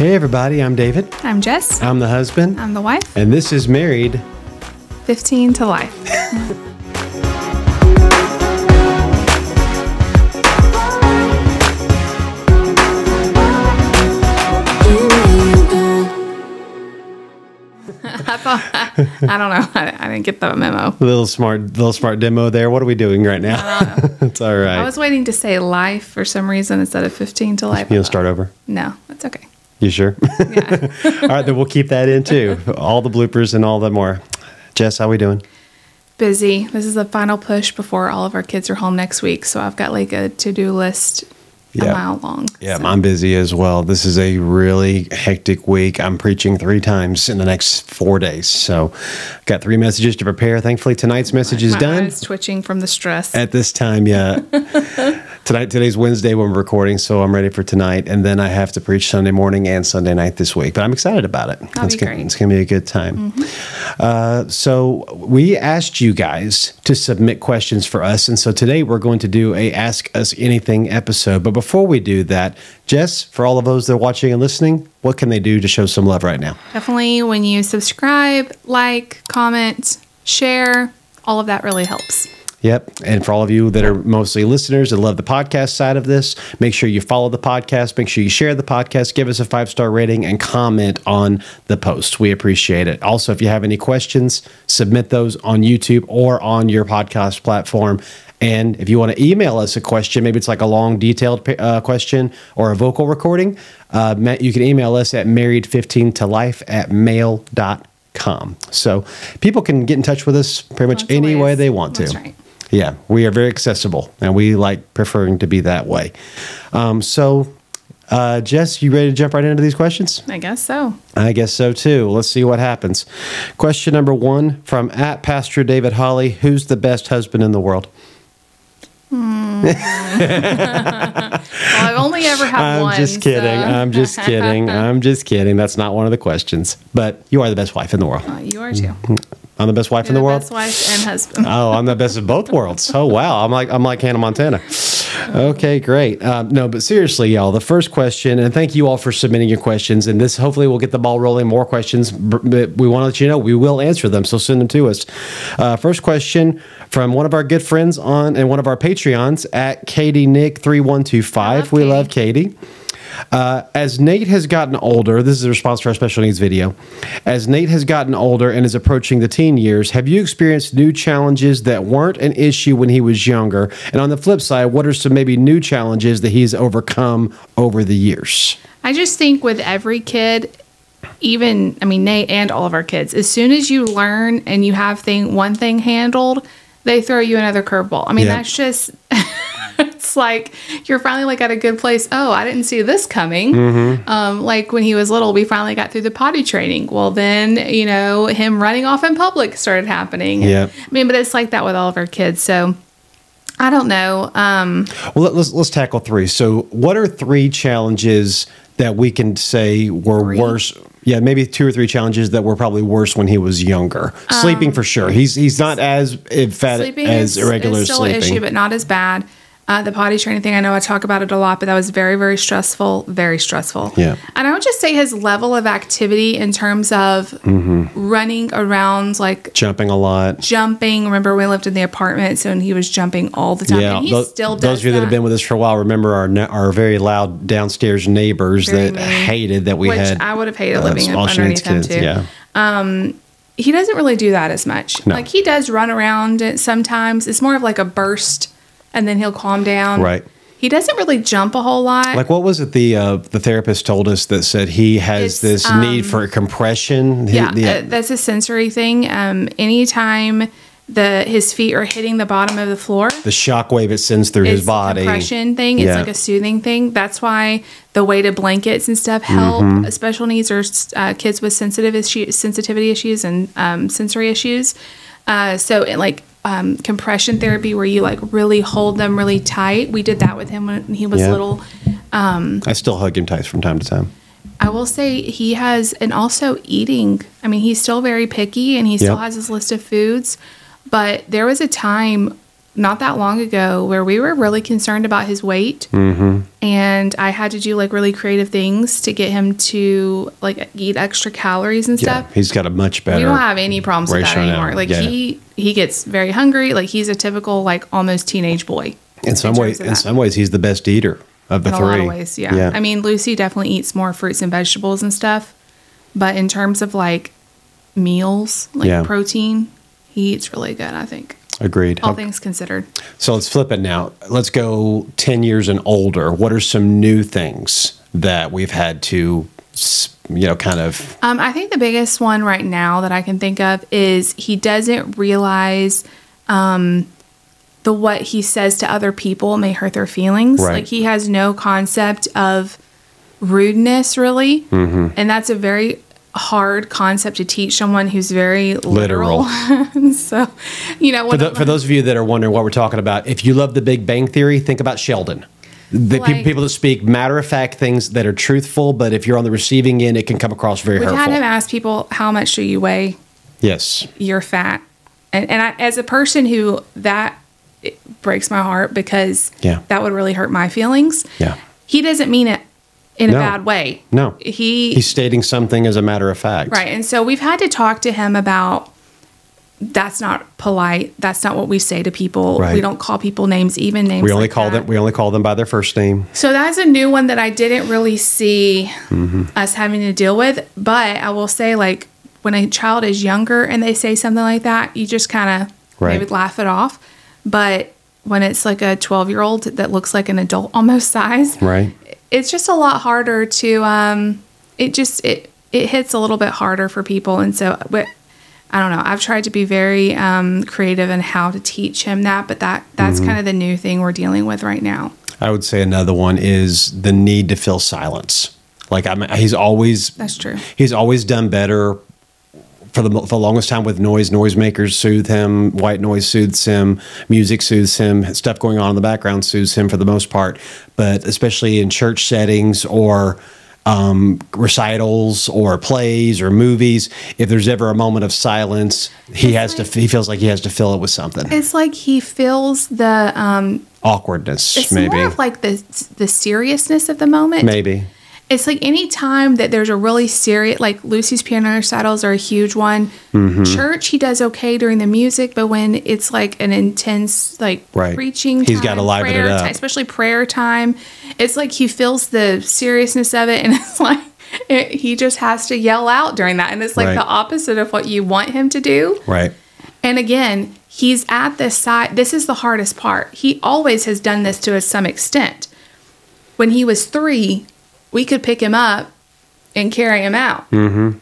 Hey everybody, I'm David. I'm Jess. I'm the husband. I'm the wife. And this is Married 15 to Life. I don't know. I didn't get the memo. Little smart demo there. What are we doing right now? It's all right. I was waiting to say life for some reason instead of 15 to Life. You'll start over? No, that's okay. You sure? Yeah. All right, then we'll keep that in too. All the bloopers and all that more. Jess, how we doing? Busy. This is the final push before all of our kids are home next week. So I've got like a to-do list a mile long. Yeah, so. I'm busy as well. This is a really hectic week. I'm preaching 3 times in the next 4 days. So got 3 messages to prepare. Thankfully, tonight's message is done. My eyes twitching from the stress. At this time, yeah. Today's Wednesday when we're recording, so I'm ready for tonight. And then I have to preach Sunday morning and Sunday night this week. But I'm excited about it. That'll be great. It's going to be a good time. Mm-hmm. So we asked you guys to submit questions for us. And so today we're going to do a Ask Us Anything episode. But before we do that, Jess, for all of those that are watching and listening, what can they do to show some love right now? Definitely when you subscribe, like, comment, share, all of that really helps. Yep. And for all of you that are mostly listeners that love the podcast side of this, make sure you follow the podcast. Make sure you share the podcast, give us a 5-star rating, and comment on the post. We appreciate it. Also, if you have any questions, submit those on YouTube or on your podcast platform. And if you want to email us a question, maybe it's like a long, detailed question or a vocal recording, you can email us at married15tolife@mail.com. So people can get in touch with us pretty much any way they want to. That's right. Yeah, we are very accessible, and we like preferring to be that way. Jess, you ready to jump right into these questions? I guess so. I guess so, too. Let's see what happens. Question number 1 from @Pastor David Holly. Who's the best husband in the world? Well, I've only ever had one. I'm just kidding. So. I'm just kidding. I'm just kidding. That's not one of the questions. But you are the best wife in the world. You are too. I'm the best wife in the world? Best wife and husband. Oh, I'm the best of both worlds. Oh, wow. I'm like Hannah Montana. Okay, great. No, but seriously, y'all, the first question, and thank you all for submitting your questions, and this hopefully will get the ball rolling. More questions, but we want to let you know we will answer them, so send them to us. First question from one of our good friends and one of our Patreons at KatieNick3125. We love Katie. As Nate has gotten older, this is a response to our special needs video. As Nate has gotten older and is approaching the teen years, have you experienced new challenges that weren't an issue when he was younger? And on the flip side, what are some maybe new challenges that he's overcome over the years? I just think with every kid, Nate and all of our kids, as soon as you learn and you have one thing handled, they throw you another curveball. That's just... It's like you're finally like at a good place. Oh, I didn't see this coming. Mm-hmm. Like when he was little, we finally got through the potty training. Well, then, him running off in public started happening. Yeah. But it's like that with all of our kids. So I don't know. Well, let's tackle 3. So what are 3 challenges that we can say were worse? Yeah, maybe 2 or 3 challenges that were probably worse when he was younger. Sleeping for sure. He's not as emphatic as irregular still sleeping. An issue, but not as bad. The potty training thing, I know I talk about it a lot, but that was very, very stressful. Very stressful. Yeah. And I would just say his level of activity in terms of running around, like jumping a lot. Remember, we lived in the apartment, so he was jumping all the time. Yeah, and he still does those of you that have been with us for a while remember our very loud downstairs neighbors that hated that we had. Which I would have hated living underneath them too. Yeah. He doesn't really do that as much. No. Like he does run around sometimes. It's more of like a burst. And then he'll calm down. Right. He doesn't really jump a whole lot. Like what was it the therapist told us that said he has this need for compression? That's a sensory thing. Anytime his feet are hitting the bottom of the floor, the shock wave it sends through his body. It's a compression thing. It's like a soothing thing. That's why the weighted blankets and stuff help special needs or kids with sensitivity issues and sensory issues. Compression therapy where you like really hold them really tight. We did that with him when he was little. I still hug him tight from time to time. I will say he has, and also eating. He's still very picky and he still has his list of foods. But there was a time not that long ago where we were really concerned about his weight. Mm-hmm. And I had to do like really creative things to get him to like eat extra calories and stuff. Yeah, he's got a much better. We don't have any problems with that anymore. Now. Like he gets very hungry. Like he's a typical like almost teenage boy. In some ways, he's the best eater of the three. In a lot of ways, yeah. I mean, Lucy definitely eats more fruits and vegetables and stuff. But in terms of like meals, like protein, he eats really good, I think. Agreed. All things considered. So let's flip it now. Let's go 10 years and older. What are some new things that we've had to, kind of... I think the biggest one right now that I can think of is he doesn't realize what he says to other people may hurt their feelings. Right. Like he has no concept of rudeness, really. Mm-hmm. And that's a very hard concept to teach someone who's very literal. So, for those of you that are wondering what we're talking about, if you love The Big Bang Theory, think about Sheldon. The people that speak matter-of-fact things that are truthful, but if you're on the receiving end, it can come across very hurtful. We've had him ask people, how much do you weigh? Yes. You're fat. And I, as a person who it breaks my heart because that would really hurt my feelings. Yeah. He doesn't mean it in a bad way. No. He's stating something as a matter of fact. Right. And so we've had to talk to him about that's not polite. That's not what we say to people. Right. We don't call people names, even names. We only call them by their first name. So that's a new one that I didn't really see us having to deal with. But I will say, like, when a child is younger and they say something like that, you just kind of maybe laugh it off. But when it's like a 12-year-old that looks like an adult almost size, right, it's just a lot harder to. It hits a little bit harder for people, and so. I don't know. I've tried to be very creative in how to teach him that, but that's kind of the new thing we're dealing with right now. I would say another one is the need to fill silence. Like he's always that's true. He's always done better for the longest time with noise. Noisemakers soothe him. White noise soothes him. Music soothes him. Stuff going on in the background soothes him for the most part. But especially in church settings or recitals or plays or movies, if there's ever a moment of silence, he feels like he has to fill it with something. It's like he feels the awkwardness. It's maybe more of like the seriousness of the moment. Maybe it's like any time that there's a really serious, like Lucy's piano recitals are a huge one. Mm-hmm. Church, he does okay during the music, but when it's like an intense preaching, he's got to liven it up, especially prayer time. It's like he feels the seriousness of it, and it's like he just has to yell out during that, and it's like the opposite of what you want him to do. Right. And again, he's at this side. This is the hardest part. He always has done this to some extent. When he was 3, we could pick him up and carry him out. Mm-hmm.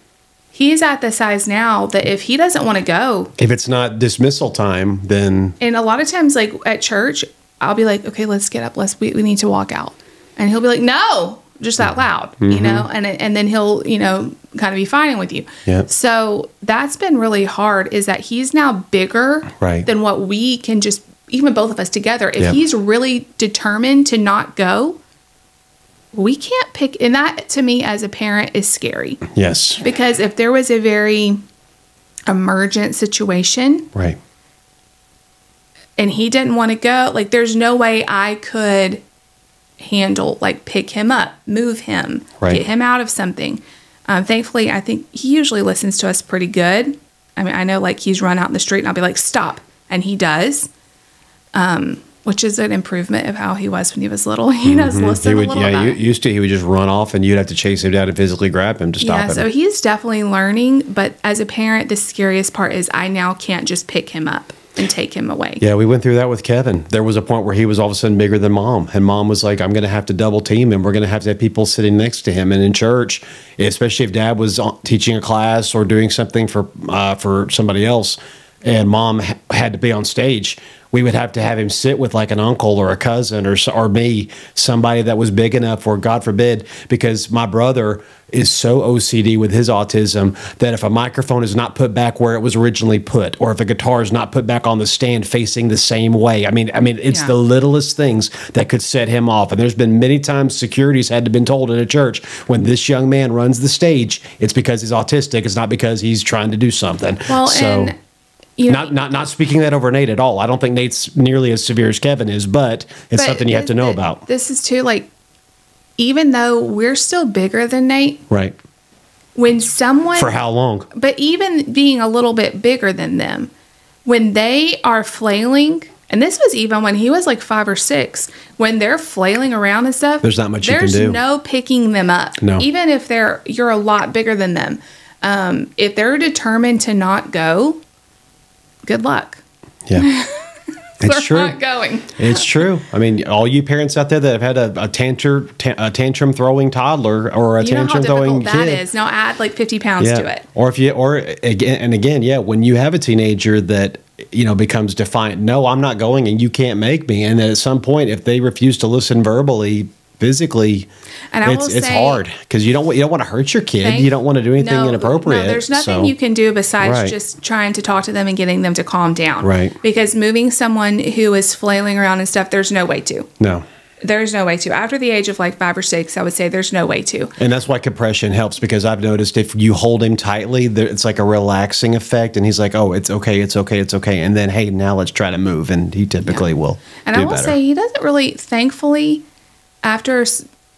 He's at the size now that if he doesn't want to go, if it's not dismissal time, then. And a lot of times, like at church, I'll be like, "Okay, let's get up. We need to walk out," and he'll be like, "No," just out loud, and then he'll kind of be fighting with you. Yep. So that's been really hard. Is that he's now bigger than what we can just even both of us together. If he's really determined to not go. We can't pick, and that to me as a parent is scary. Yes. Because if there was a very emergent situation, and he didn't want to go, like there's no way I could handle, like pick him up, move him, get him out of something. Thankfully, I think he usually listens to us pretty good. I mean, I know like he's run out in the street and I'll be like, stop. And he does. Which is an improvement of how he was when he was little. He does listen a little bit. Used to, he would just run off and you'd have to chase him down and physically grab him to stop him. Yeah, so he's definitely learning. But as a parent, the scariest part is I now can't just pick him up and take him away. Yeah, we went through that with Kevin. There was a point where he was all of a sudden bigger than Mom. And Mom was like, I'm going to have to double team him. We're going to have people sitting next to him. And in church, especially if Dad was teaching a class or doing something for somebody else, and Mom had to be on stage, we would have to have him sit with like an uncle or a cousin or me, somebody that was big enough, or God forbid, because my brother is so OCD with his autism that if a microphone is not put back where it was originally put, or if a guitar is not put back on the stand facing the same way, I mean, it's the littlest things that could set him off. And there's been many times security's had to been told in a church, when this young man runs the stage, it's because he's autistic. It's not because he's trying to do something. Well, and you know, Not speaking that over Nate at all. I don't think Nate's nearly as severe as Kevin is, but it's something you have to know about. This is too, like, even though we're still bigger than Nate, right? When someone, for how long? But even being a little bit bigger than them, when they are flailing, and this was even when he was like 5 or 6, when they're flailing around and stuff, there's not much you can do. There's no picking them up. No. Even if you're a lot bigger than them. If they're determined to not go, good luck. Yeah. It's true. Not going. It's true. I mean, all you parents out there that have had a tantrum throwing toddler or a tantrum throwing kid. That is. Now add like 50 pounds to it. Or again, when you have a teenager that, you know, becomes defiant, no, I'm not going and you can't make me. And then at some point, if they refuse to listen verbally, physically, and it's hard because you don't want to hurt your kid. You don't want to do anything inappropriate. No, there's nothing you can do besides just trying to talk to them and getting them to calm down. Right. Because moving someone who is flailing around and stuff, there's no way to. No. There's no way to. After the age of like 5 or 6, I would say there's no way to. And that's why compression helps, because I've noticed if you hold him tightly, it's like a relaxing effect. And he's like, oh, it's okay, it's okay, it's okay. And then, hey, now let's try to move. And he typically will. And I will say he doesn't really, thankfully, after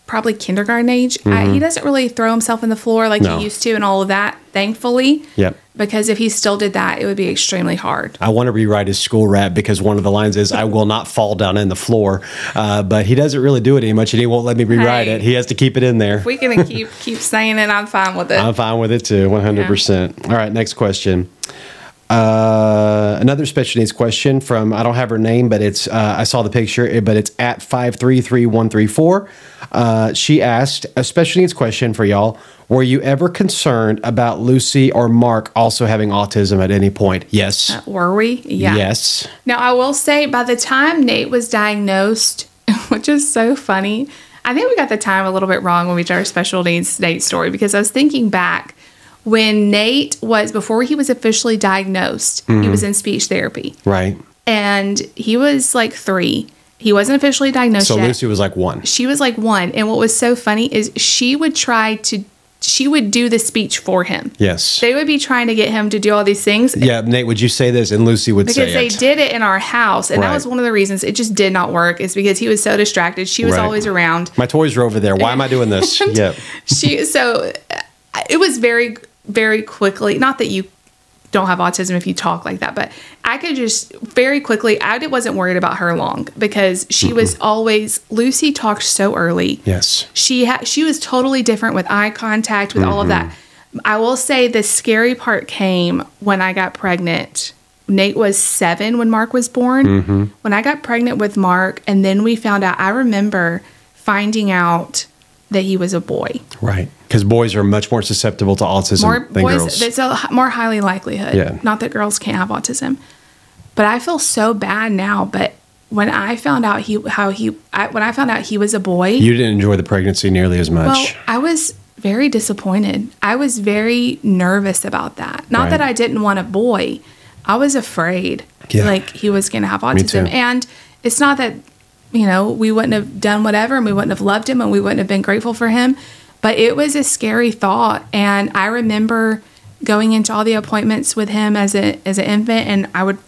probably kindergarten age, he doesn't really throw himself in the floor like he used to and all of that, thankfully. Yep. Because if he still did that, it would be extremely hard. I want to rewrite his school rap because one of the lines is, I will not fall down in the floor. But he doesn't really do it any much, and he won't let me rewrite it. He has to keep it in there. If we can keep saying it, I'm fine with it. I'm fine with it too, 100%. Yeah. All right, next question. Another special needs question from, I don't have her name, but it's I saw the picture, but it's at 533134. She asked a special needs question for y'all. Were you ever concerned about Lucy or Mark also having autism at any point? Yes. Were we? Yeah. Yes. Now, I will say by the time Nate was diagnosed, which is so funny, I think we got the time a little bit wrong when we did our special needs Nate story, because I was thinking back when Nate was, before he was officially diagnosed, he was in speech therapy. Right. And he was like 3. He wasn't officially diagnosed yet. So Lucy was like 1. She was like 1. And what was so funny is she would do the speech for him. Yes. They would be trying to get him to do all these things. Yeah, Nate, would you say this? And Lucy would say it. Because they did it in our house. And that was one of the reasons it just did not work, is because he was so distracted. She was always around. My toys are over there. Why am I doing this? Yeah. So it was very, very quickly, not that you don't have autism if you talk like that, but I could just very quickly, I wasn't worried about her long, because she was always, Lucy talked so early. Yes. She was totally different with eye contact, with all of that. I will say the scary part came when I got pregnant. Nate was 7 when Mark was born. When I got pregnant with Mark, and then we found out, I remember finding out that he was a boy. Right. Because boys are much more susceptible to autism than girls. It's a more highly likelihood. Yeah. Not that girls can't have autism. But I feel so bad now. But when I found out he was a boy, you didn't enjoy the pregnancy nearly as much. Well, I was very disappointed. I was very nervous about that. Not that I didn't want a boy. I was afraid like he was going to have autism. Me too. And it's not that, you know, we wouldn't have done whatever and we wouldn't have loved him and we wouldn't have been grateful for him. But it was a scary thought. And I remember going into all the appointments with him as an infant, and I would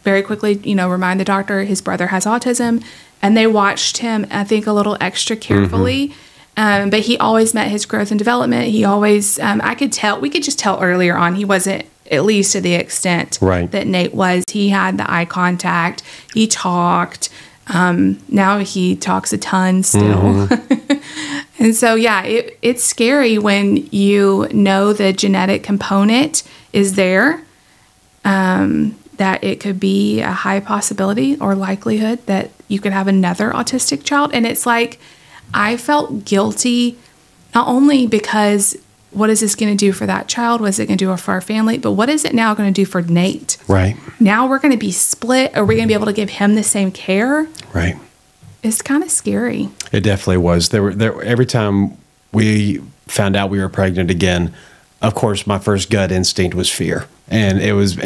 very quickly, you know, remind the doctor his brother has autism. And they watched him, I think, a little extra carefully. But he always met his growth and development. He always, we could just tell earlier on he wasn't, at least to the extent that Nate was. He had the eye contact. He talked. Now he talks a ton still. And so, yeah, it's scary when you know the genetic component is there, that it could be a high possibility or likelihood that you could have another autistic child. And it's like, I felt guilty, not only because what is this going to do for that child? What is it going to do for our family? But what is it now going to do for Nate? Right. Now we're going to be split. Are we going to be able to give him the same care? Right. It's kind of scary. It definitely was. There every time we found out we were pregnant again, of course, my first gut instinct was fear. And it was,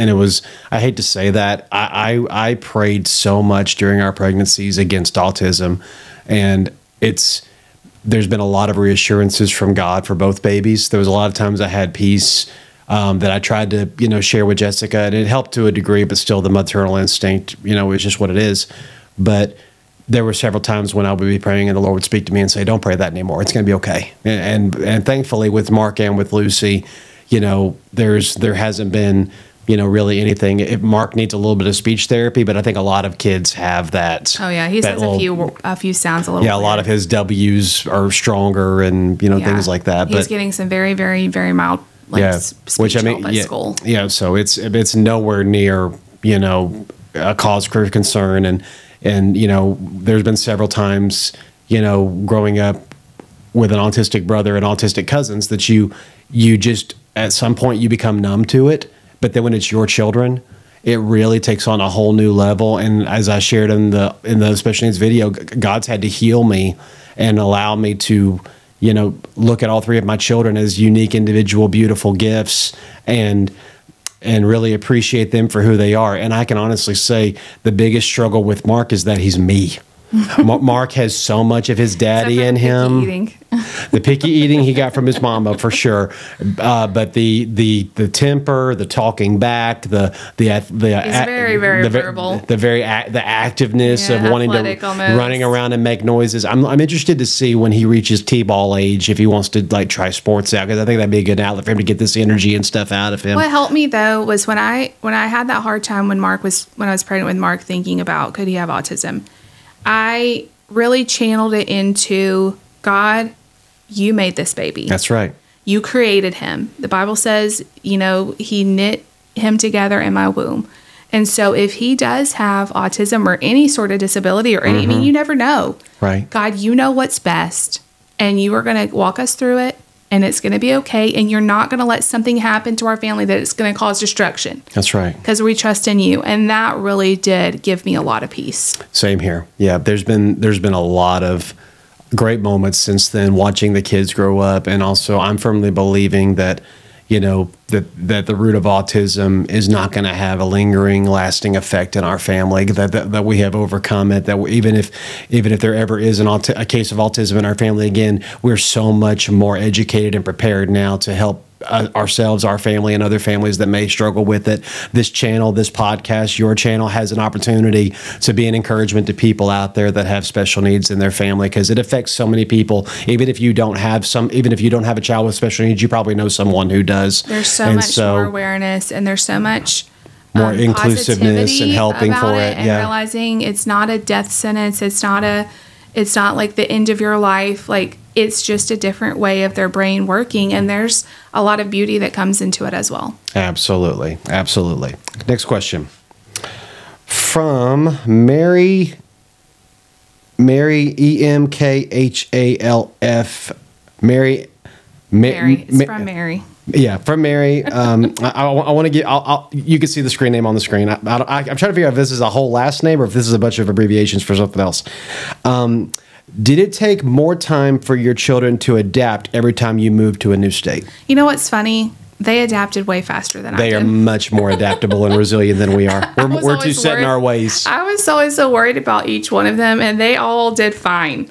I hate to say that, I prayed so much during our pregnancies against autism. And there's been a lot of reassurances from God for both babies. There was a lot of times I had peace that I tried to, share with Jessica, and it helped to a degree, but still the maternal instinct, is just what it is. But there were several times when I would be praying and the Lord would speak to me and say, don't pray that anymore. It's going to be okay. And thankfully with Mark and with Lucy, there hasn't been, really anything. Mark needs a little bit of speech therapy, but I think a lot of kids have that. Oh yeah. He says a few sounds a little. Yeah. A lot of his W's are stronger and, things like that. He's getting some very, very, very mild, speech help at school. Yeah. So it's nowhere near, a cause for concern. And, there's been several times, growing up with an autistic brother and autistic cousins that you just, at some point you become numb to it. But then when it's your children, it really takes on a whole new level. And as I shared in the special needs video, God's had to heal me and allow me to, look at all three of my children as unique, individual, beautiful gifts and really appreciate them for who they are. And I can honestly say the biggest struggle with Mark is that he's me. Mark has so much of his daddy in him. The picky eating he got from his mama for sure, but the temper, the talking back, the very, very verbal, the activeness of wanting to almost. Running around and make noises. I'm interested to see when he reaches T-ball age if he wants to try sports out, because I think that'd be a good outlet for him to get this energy and stuff out of him. What helped me though was when I had that hard time when I was pregnant with Mark, thinking about could he have autism. I really channeled it into, God, you made this baby. That's right. You created him. The Bible says, he knit him together in my womb. And so if he does have autism or any sort of disability or any, I mean, you never know. Right. God, you know what's best, and you are going to walk us through it, and it's going to be okay. And you're not going to let something happen to our family that it's going to cause destruction. That's right. Because we trust in you. And that really did give me a lot of peace. Same here. Yeah. There's been a lot of great moments since then, watching the kids grow up. And also I'm firmly believing that, that the root of autism is not going to have a lingering, lasting effect in our family, that we have overcome it, that even if there ever is a case of autism in our family again, we're so much more educated and prepared now to help ourselves, our family, and other families that may struggle with it. This channel, this podcast, your channel has an opportunity to be an encouragement to people out there that have special needs in their family, because it affects so many people. Even if you don't have a child with special needs, you probably know someone who does. There's so much more awareness, and there's so much more inclusiveness and helping for it. And realizing it's not a death sentence. It's not like the end of your life. Like, it's just a different way of their brain working, and there's a lot of beauty that comes into it as well. Absolutely. Absolutely. Next question. From Mary EMKHALF. Mary. It's from Mary. Yeah, from Mary. I want to get. You can see the screen name on the screen. I'm trying to figure out if this is a whole last name or if this is a bunch of abbreviations for something else. Did it take more time for your children to adapt every time you moved to a new state? You know what's funny? They adapted way faster than I did. They are much more adaptable and resilient than we are. We're too set in our ways. I was always so worried about each one of them, and they all did fine.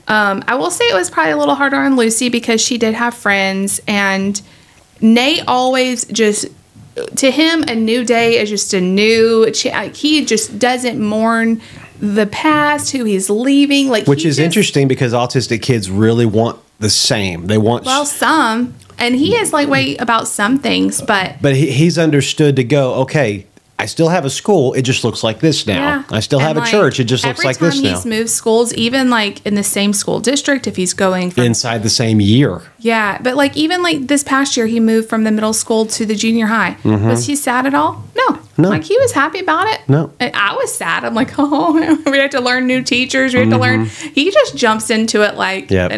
I will say it was probably a little harder on Lucy because she did have friends, and Nate always just, to him, a new day is just a new, he just doesn't mourn the past, who he's leaving. Which is interesting because autistic kids really want the same. They want... Well, some. And he is lightweight about some things, but... But he's understood to go, okay, I still have a school. It just looks like this now. Yeah. I still have a church. It just looks like this now. Every time he's moved schools, even like in the same school district, if he's going from... Inside the same year. Yeah. But like even like this past year, he moved from the middle school to the junior high. Mm-hmm. Was he sad at all? No. Like he was happy about it. No. And I was sad. I'm like, oh, we have to learn new teachers. We have to learn. He just jumps into it like, a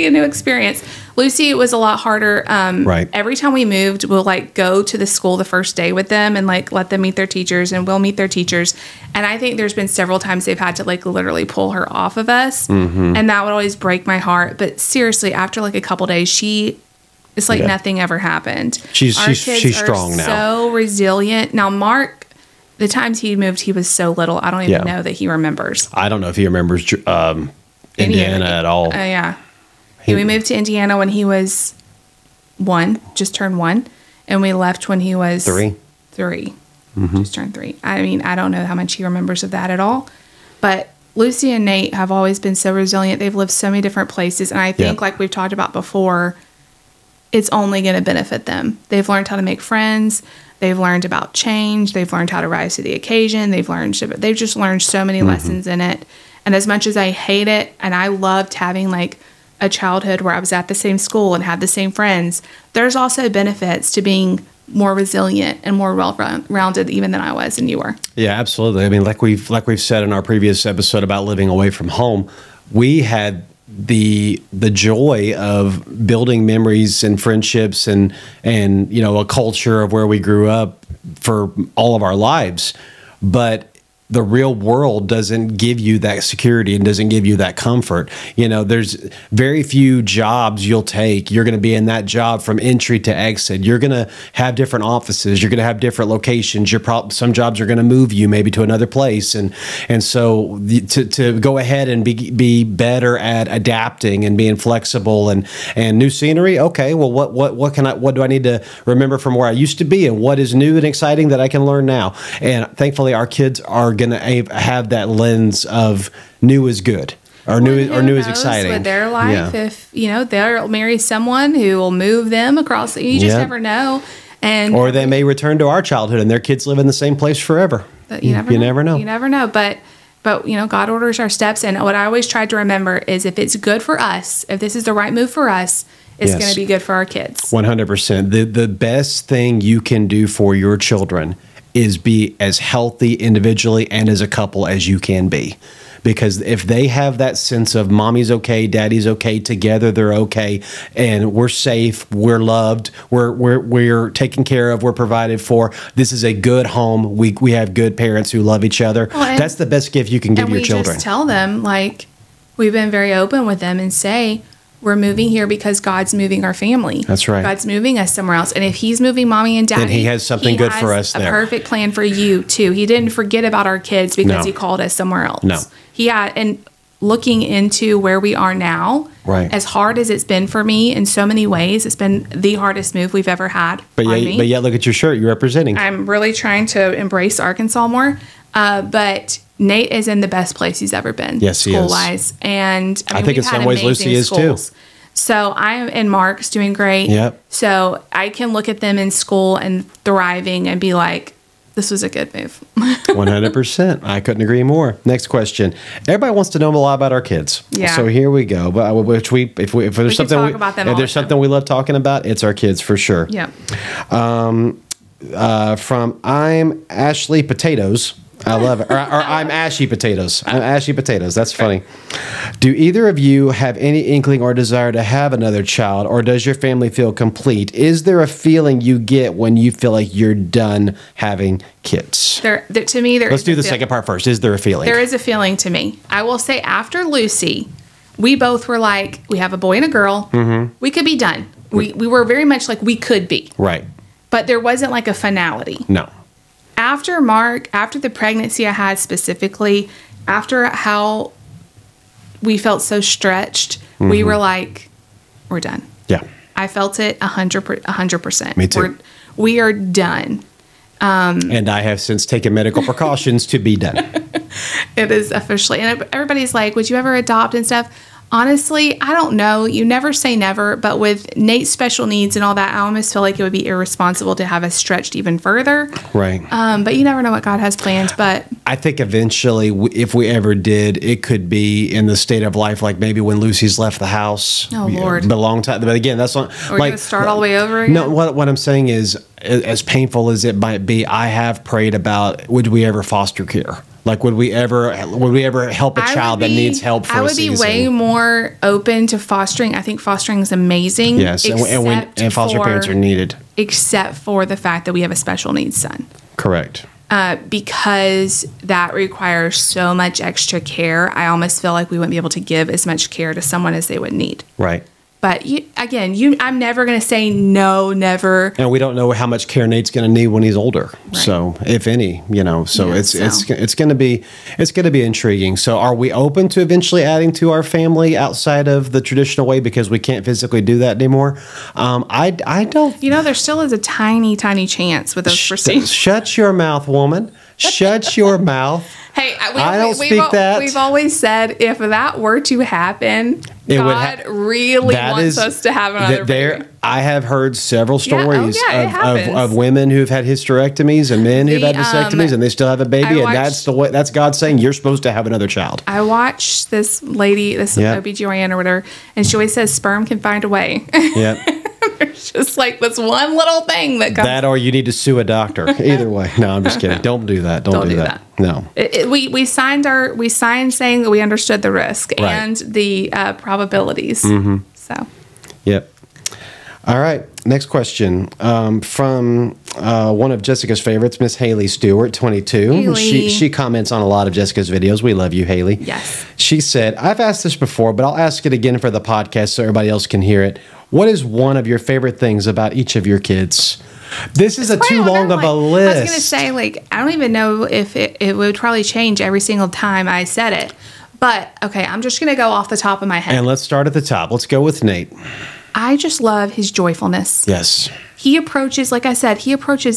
new experience. Lucy, it was a lot harder. Right. Every time we moved, we'll like go to the school the first day with them and like let them meet their teachers, and we'll meet their teachers. And I think there's been several times they've had to like literally pull her off of us. Mm-hmm. And that would always break my heart. But seriously, after like a couple days, it's like nothing ever happened. She's strong now. So resilient. Now, Mark, the times he moved, he was so little. I don't even know that he remembers. I don't know if he remembers Indiana at all. Yeah. We moved to Indiana when he was just turned 1. and we left when he was 3. 3. Just turned 3. I mean, I don't know how much he remembers of that at all. But Lucy and Nate have always been so resilient. They've lived so many different places. And I think, like we've talked about before, it's only going to benefit them. They've learned how to make friends. They've learned about change. They've learned how to rise to the occasion. They've just learned so many lessons in it. And as much as I hate it, and I loved having like a childhood where I was at the same school and had the same friends, there's also benefits to being more resilient and more well-rounded even than I was and you were. Yeah, absolutely. I mean, like we've said in our previous episode about living away from home, we had the joy of building memories and friendships and you know, a culture of where we grew up for all of our lives. But the real world doesn't give you that security and doesn't give you that comfort. You know, there's very few jobs you'll take. You're going to be in that job from entry to exit. You're going to have different offices. You're going to have different locations. Some jobs are going to move you maybe to another place. And so to go ahead and be better at adapting and being flexible and new scenery. Okay, well, what do I need to remember from where I used to be, and what is new and exciting that I can learn now? And thankfully, our kids are going to have that lens of new is good or new is exciting with their life. If you know, they'll marry someone who will move them across, you just never know. Or they may return to our childhood and their kids live in the same place forever. You never know. But you know, God orders our steps, and what I always tried to remember is if it's good for us, if this is the right move for us, it's going to be good for our kids. 100%. The best thing you can do for your children is be as healthy individually and as a couple as you can be. Because if they have that sense of mommy's okay, daddy's okay, together they're okay, and we're safe, we're loved, we're taken care of, we're provided for, this is a good home, we have good parents who love each other. That's the best gift you can give your children. And we just tell them, like, we've been very open with them and say, we're moving here because God's moving our family. That's right. God's moving us somewhere else. And if he's moving mommy and daddy, then he has something good for us there. He has a perfect plan for you, too. He didn't forget about our kids because he called us somewhere else. No. And looking into where we are now, as hard as it's been for me in so many ways, it's been the hardest move we've ever had. But yet, look at your shirt you're representing. I'm really trying to embrace Arkansas more. But Nate is in the best place he's ever been. Yes, he is. School-wise. And I think in some ways Lucy is too. So I'm in Mark's doing great. Yep. So I can look at them in school and thriving and be like, this was a good move. 100%. I couldn't agree more. Next question. Everybody wants to know a lot about our kids. Yeah. So here we go. But if there's something we love talking about, it's our kids for sure. Yep. From I'm Ashley Potatoes. I love it. Or I'm Ashy Potatoes. I'm Ashy Potatoes. That's funny. Do either of you have any inkling or desire to have another child, or does your family feel complete? Is there a feeling you get when you feel like you're done having kids? To me, Let's do the second part first. Is there a feeling? There is a feeling to me. I will say after Lucy, we both were like, we have a boy and a girl. Mm-hmm. We could be done. We were very much like we could be. Right. But there wasn't like a finality. No. After Mark, after the pregnancy I had specifically, after how we felt so stretched, we were like, we're done. Yeah. I felt it 100%. Me too. We are done. And I have since taken medical precautions to be done. It is officially. And everybody's like, would you ever adopt and stuff? Honestly, I don't know. You never say never, but with Nate's special needs and all that, I almost feel like it would be irresponsible to have us stretched even further. Right. But you never know what God has planned. But I think eventually, if we ever did, it could be in the state of life, like maybe when Lucy's left the house. Oh, Lord. But a long time. But again, that's not. We're going to start all the way over again? No, what I'm saying is, as painful as it might be, I have prayed about, would we ever foster care? Like, would we ever help a child that needs help for a season? I would be way more open to fostering. I think fostering is amazing. Yes, and foster parents are needed. Except for the fact that we have a special needs son. Correct. Because that requires so much extra care. I almost feel like we wouldn't be able to give as much care to someone as they would need. Right. But I'm never going to say no, never. And we don't know how much care Nate's going to need when he's older. Right. So, if any, so it's going to be intriguing. So, are we open to eventually adding to our family outside of the traditional way because we can't physically do that anymore? I don't. There still is a tiny, tiny chance with those procedures. Shut your mouth, woman. Shut your mouth. Hey, we've always said if that were to happen, God really wants us to have another baby. I have heard several stories of women who've had hysterectomies and men who've had vasectomies and they still have a baby, and that's the way. That's God saying you're supposed to have another child. I watched this lady, this OBGYN or whatever, and she always says sperm can find a way. Yeah. There's just like this one little thing that comes. That or you need to sue a doctor. Either way. No, I'm just kidding. Don't do that. Don't do that. No. We signed saying that we understood the risk and the probabilities. Mm-hmm. So. Yep. All right. Next question from one of Jessica's favorites, Miss Haley Stewart, 22. Haley. She comments on a lot of Jessica's videos. We love you, Haley. Yes. She said, I've asked this before, but I'll ask it again for the podcast so everybody else can hear it. What is one of your favorite things about each of your kids? This is too long of a list. I was going to say, I don't even know if it would probably change every single time I said it. But, okay, I'm just going to go off the top of my head. And let's start at the top. Let's go with Nate. I just love his joyfulness. Yes. He approaches, like I said,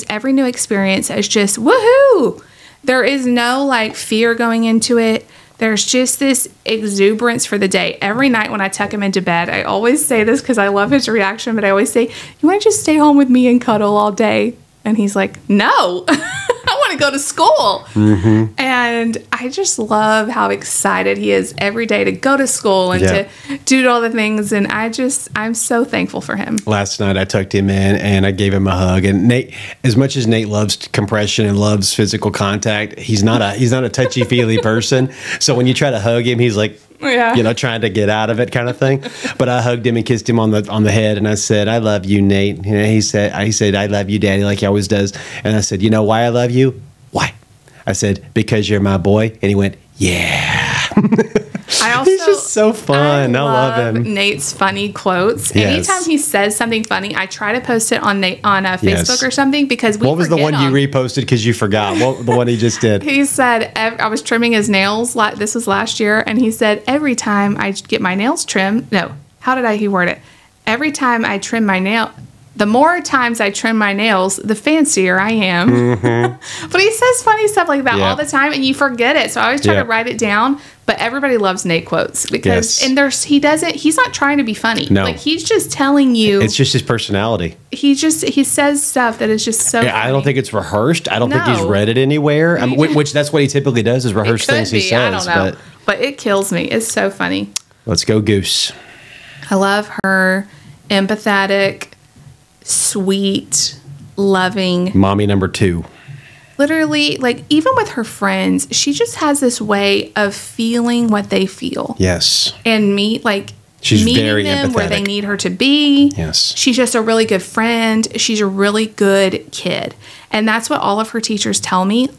every new experience as just, woohoo! There is no, fear going into it. There's just this exuberance for the day. Every night when I tuck him into bed, I always say this because I love his reaction, but I always say, you want to just stay home with me and cuddle all day? And he's like, no, I want to go to school. Mm-hmm. And I just love how excited he is every day to go to school and to do all the things. And I'm so thankful for him. Last night I tucked him in and I gave him a hug. And Nate, as much as Nate loves compression and loves physical contact, he's not a touchy-feely person. So when you try to hug him, he's like, trying to get out of it kind of thing. But I hugged him and kissed him on the head, and I said, I love you, Nate. He said, I love you, Daddy, like he always does. And I said, you know why I love you? Why? I said, because you're my boy. And he went, yeah. He's just so fun. I love him. Nate's funny quotes. Yes. Anytime he says something funny, I try to post it on Facebook or something because What was the one you reposted because you forgot? What the one he just did? He said, I was trimming his nails. This was last year. And he said, every time I get my nails trimmed. No, how did he word it? Every time I trim my nail. The more times I trim my nails, the fancier I am. Mm-hmm. But he says funny stuff like that all the time, and you forget it. So I always try to write it down. But everybody loves Nate quotes because he's not trying to be funny. No. He's just telling you. It's just his personality. He says stuff that is just so funny. I don't think it's rehearsed. I don't think he's read it anywhere. Which that's what he typically does is rehearse things he says. I don't know. But it kills me. It's so funny. Let's go Goose. I love her. Empathetic. Sweet, loving. Mommy number 2. Literally, even with her friends, she just has this way of feeling what they feel. Yes. And she's meeting very them empathetic. Where they need her to be. Yes. She's just a really good friend. She's a really good kid. And that's what all of her teachers tell me.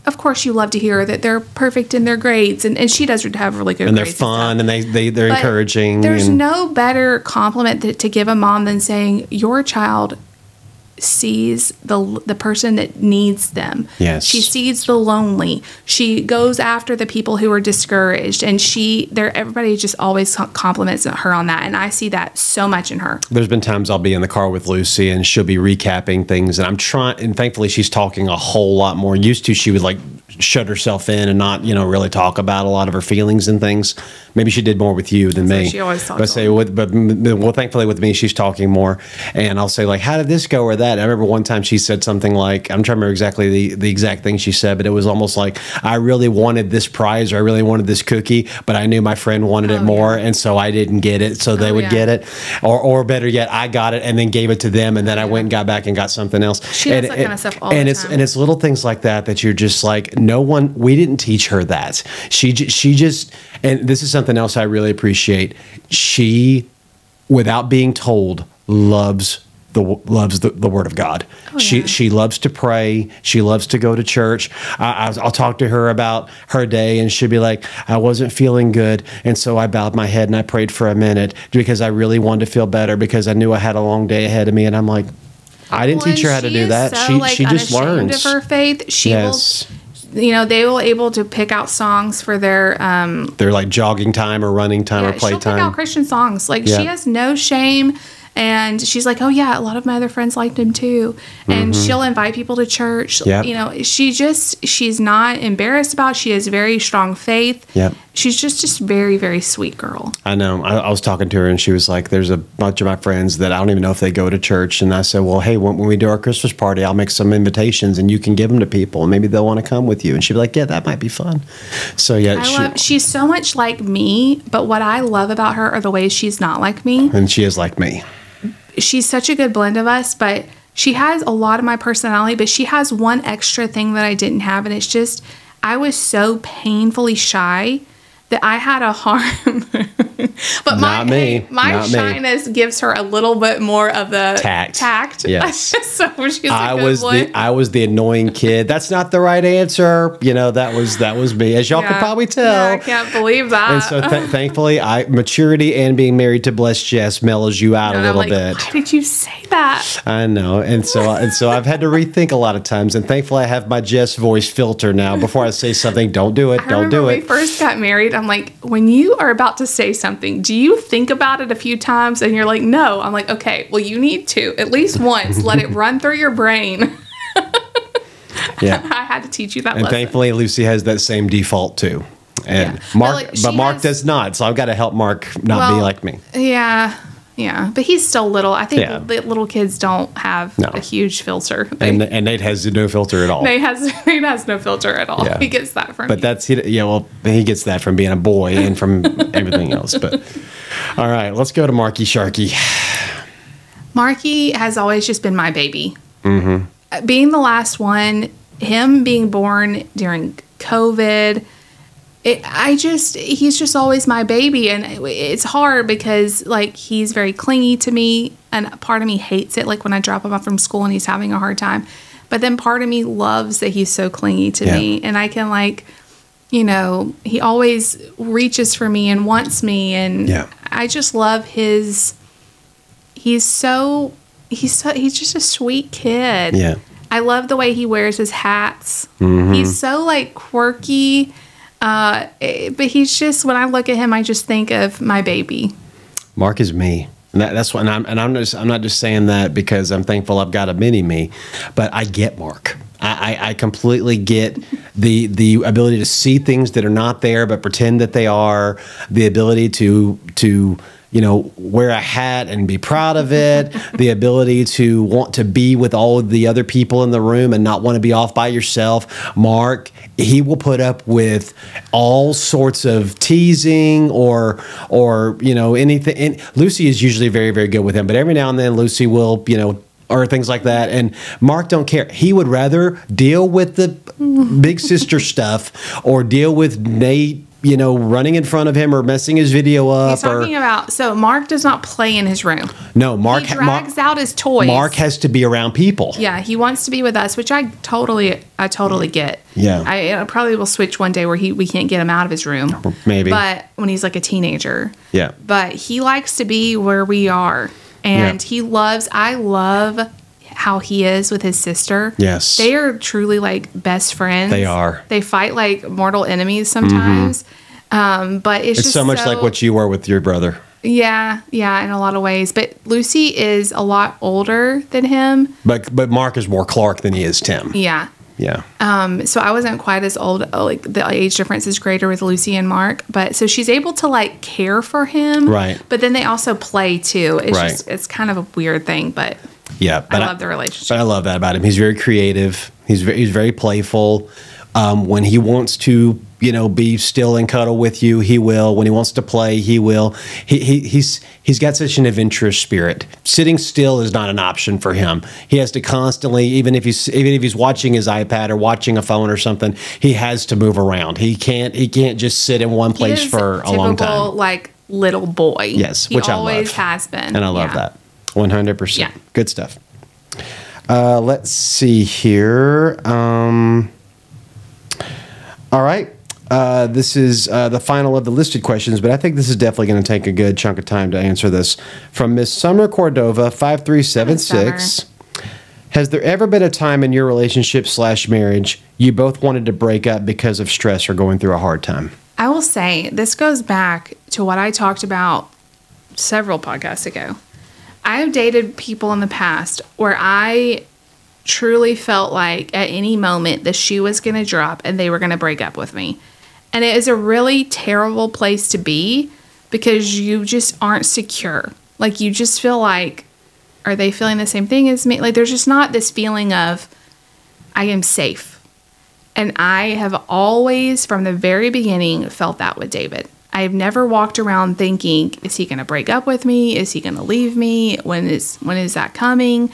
Of course, you love to hear that they're perfect in their grades. And she does have really good grades. And they're fun and they're encouraging. There's no better compliment to give a mom than saying, your child sees the person that needs them. Yes. She sees the lonely. She goes after the people who are discouraged, and everybody just always compliments her on that, and I see that so much in her. There's been times I'll be in the car with Lucy and she'll be recapping things, and and thankfully she's talking a whole lot more. Used to she would shut herself in and not really talk about a lot of her feelings and things. Maybe she did more with you than me. She always talks. But thankfully with me she's talking more, and I'll say how did this go or that. I remember one time she said something like, I'm trying to remember exactly the exact thing she said, but it was almost like, I really wanted this prize or I really wanted this cookie, but I knew my friend wanted it more, and so I didn't get it, so they would get it, or better yet, I got it and then gave it to them, and then I went and got back and got something else. She does that kind of stuff all the time. And it's little things like that you're just we didn't teach her that. She just, and this is something else I really appreciate. She, without being told, loves loves the Word of God. She loves to pray. She loves to go to church. I'll talk to her about her day, and she'll be like, I wasn't feeling good, and so I bowed my head and I prayed for a minute because I really wanted to feel better because I knew I had a long day ahead of me. And I'm like, I didn't teach her how to do that. She just learns of her faith. She yes. will, they will able to pick out songs for their like jogging time or running time or play she'll time. Pick out Christian songs. Like she has no shame. And she's like, oh, yeah, a lot of my other friends liked him, too. And she'll invite people to church. Yep. She's not embarrassed about it. She has very strong faith. Yep. She's just very, very sweet girl. I know. I was talking to her, and she was like, there's a bunch of my friends that I don't even know if they go to church. And I said, well, hey, when we do our Christmas party, I'll make some invitations, and you can give them to people, and maybe they'll want to come with you. And she'd be like, yeah, that might be fun. So, yeah. She's so much like me, but what I love about her are the ways she's not like me. And she is like me. She's such a good blend of us, but she has a lot of my personality, but she has one extra thing that I didn't have, and it's just I was so painfully shy that I had a hard but my shyness gives her a little bit more of the tact. Yes. So she's I was the annoying kid. That's not the right answer. That was me, as y'all can probably tell. Yeah, I can't believe that. And so thankfully, maturity and being married to Blessed Jess mellows you out a little bit. Why did you say that? I know, and so I've had to rethink a lot of times. And thankfully, I have my Jess voice filter now. Before I say something, don't do it. Don't do it. When we first got married, I'm like, when you are about to say something, do you think about it a few times? And you're like, no. I'm like, okay, well, you need to at least once let it run through your brain. Yeah, I had to teach you that. And lesson. thankfully, Lucy has that same default too. And Mark does not. So I've got to help Mark not be like me. Yeah. Yeah, but he's still little. I think the little kids don't have a huge filter. And Nate has no filter at all. Nate has no filter at all. Yeah. He gets that from he gets that from being a boy and from everything else. But all right, let's go to Marky Sharky. Marky has always just been my baby. Mm-hmm. Being the last one, him being born during COVID, he's just always my baby, and it's hard because he's very clingy to me, and part of me hates it, when I drop him off from school and he's having a hard time, but then part of me loves that he's so clingy to me, and I can he always reaches for me and wants me, and I just love he's just a sweet kid. Yeah, I love the way he wears his hats. Mm-hmm. He's so quirky. But he's just, when I look at him, I just think of my baby. Mark is me. And that's what, I'm not just saying that because I'm thankful I've got a mini me, but I get Mark. I completely get the ability to see things that are not there, but pretend that they are, the ability to wear a hat and be proud of it, the ability to want to be with all of the other people in the room and not want to be off by yourself. Mark, he will put up with all sorts of teasing or anything. And Lucy is usually very, very good with him, but every now and then Lucy will, or things like that. And Mark don't care. He would rather deal with the big sister stuff or deal with Nate, running in front of him or messing his video up. He's talking about, so Mark does not play in his room. No, Mark he drags out his toys. Mark has to be around people. Yeah, he wants to be with us, which I totally get. Yeah. I probably will switch one day where we can't get him out of his room. Maybe. But when he's a teenager. Yeah. But he likes to be where we are. And I love how he is with his sister. Yes. They are truly best friends. They are. They fight like mortal enemies sometimes. Mm-hmm. But it's just so much like what you were with your brother. Yeah, in a lot of ways. But Lucy is a lot older than him. But Mark is more Clark than he is Tim. Yeah. Yeah. So I wasn't quite as old. The age difference is greater with Lucy and Mark. But so she's able to care for him. Right. But then they also play too. It's it's kind of a weird thing, but but I love the relationship. But I love that about him. He's very creative. He's very playful. When he wants to, be still and cuddle with you, he will. When he wants to play, he will. He's got such an adventurous spirit. Sitting still is not an option for him. He has to constantly, even if he's watching his iPad or watching a phone or something, he has to move around. He can't just sit in one place for a long time. Little boy. Yes, he which I love. Always has been, and I love that. 100%. Yeah. Good stuff. Let's see here. All right. This is the final of the listed questions, but I think this is definitely going to take a good chunk of time to answer this. From Miss Summer Cordova, 5376. Has there ever been a time in your relationship / marriage you both wanted to break up because of stress or going through a hard time? I will say this goes back to what I talked about several podcasts ago. I have dated people in the past where I truly felt like at any moment the shoe was going to drop and they were going to break up with me. And it is a really terrible place to be because you just aren't secure. Like, you just feel like, are they feeling the same thing as me? Like, there's just not this feeling of, I am safe. And I have always, from the very beginning, felt that with David. I've never walked around thinking, is he going to break up with me? Is he going to leave me? When is that coming?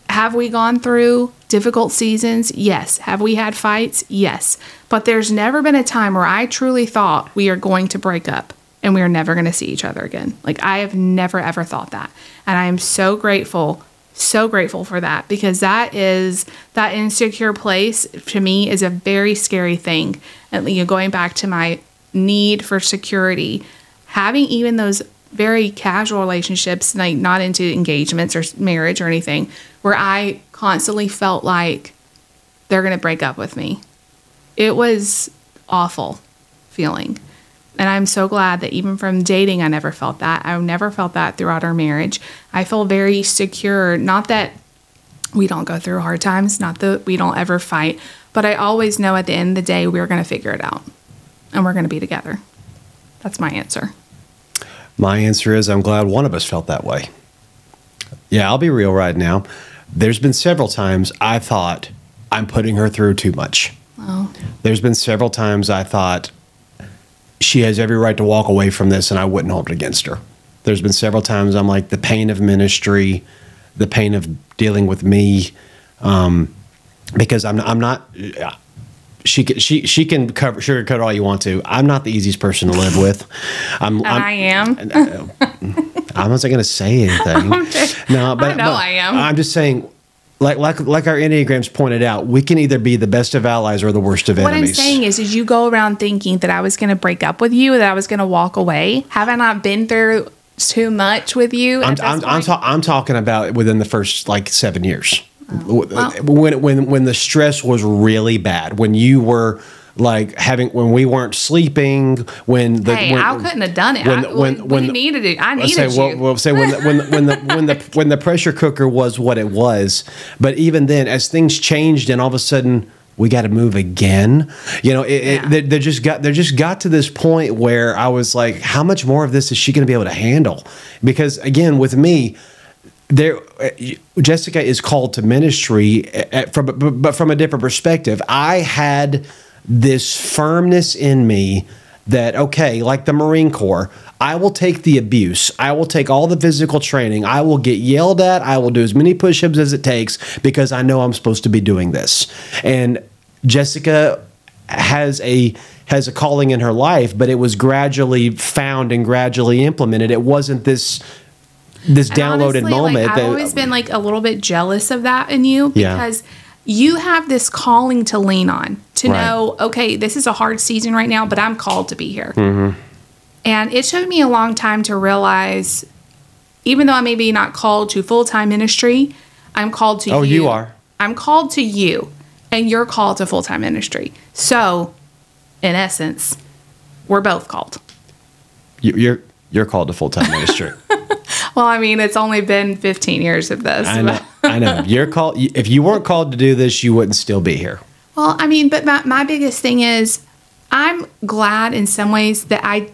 Have we gone through difficult seasons? Yes. Have we had fights? Yes. But there's never been a time where I truly thought we are going to break up and we are never going to see each other again. Like, I have never, ever thought that. And I am so grateful for that, because that insecure place to me is a very scary thing. And going back to my need for security, having even those very casual relationships, like not into engagements or marriage or anything, where I constantly felt like they're going to break up with me. It was awful feeling. And I'm so glad that even from dating, I never felt that. I've never felt that throughout our marriage. I feel very secure. Not that we don't go through hard times, not that we don't ever fight, but I always know at the end of the day, we're going to figure it out and we're going to be together. That's my answer. My answer is I'm glad one of us felt that way. Yeah, I'll be real right now. There's been several times I thought I'm putting her through too much. Oh. There's been several times I thought she has every right to walk away from this and I wouldn't hold it against her. There's been several times I'm like, the pain of ministry, the pain of dealing with me, because I'm not. She can sugarcoat all you want to. I'm not the easiest person to live with. I am. I wasn't going to say anything. No, but I am. I'm just saying, like our Enneagrams pointed out, we can either be the best of allies or the worst of enemies. What I'm saying is you go around thinking that I was going to break up with you, that I was going to walk away. Have I not been through too much with you? I'm talking about within the first 7 years. Oh, well. When the stress was really bad, when you were when we weren't sleeping, I couldn't have done it. I needed you. We'll say when the pressure cooker was what it was. But even then, as things changed and all of a sudden we got to move again, they just got to this point where I was like, how much more of this is she going to be able to handle? Because again, with me, Jessica is called to ministry, but from a different perspective. I had this firmness in me that, okay, like the Marine Corps, I will take the abuse. I will take all the physical training. I will get yelled at. I will do as many push-ups as it takes because I know I'm supposed to be doing this. And Jessica has a calling in her life, but it was gradually found and gradually implemented. It wasn't this downloaded honestly, moment. I've always been a little bit jealous of that in you because you have this calling to lean on, to know, okay, this is a hard season right now, but I'm called to be here. Mm-hmm. And it took me a long time to realize, even though I may be not called to full-time ministry, I'm called to you. Oh, you are. I'm called to you, and you're called to full-time ministry. So, in essence, we're both called. You're called to full-time ministry. Well, I mean, it's only been 15 years of this. I know. You're called. If you weren't called to do this, you wouldn't still be here. Well, I mean, but my biggest thing is I'm glad in some ways that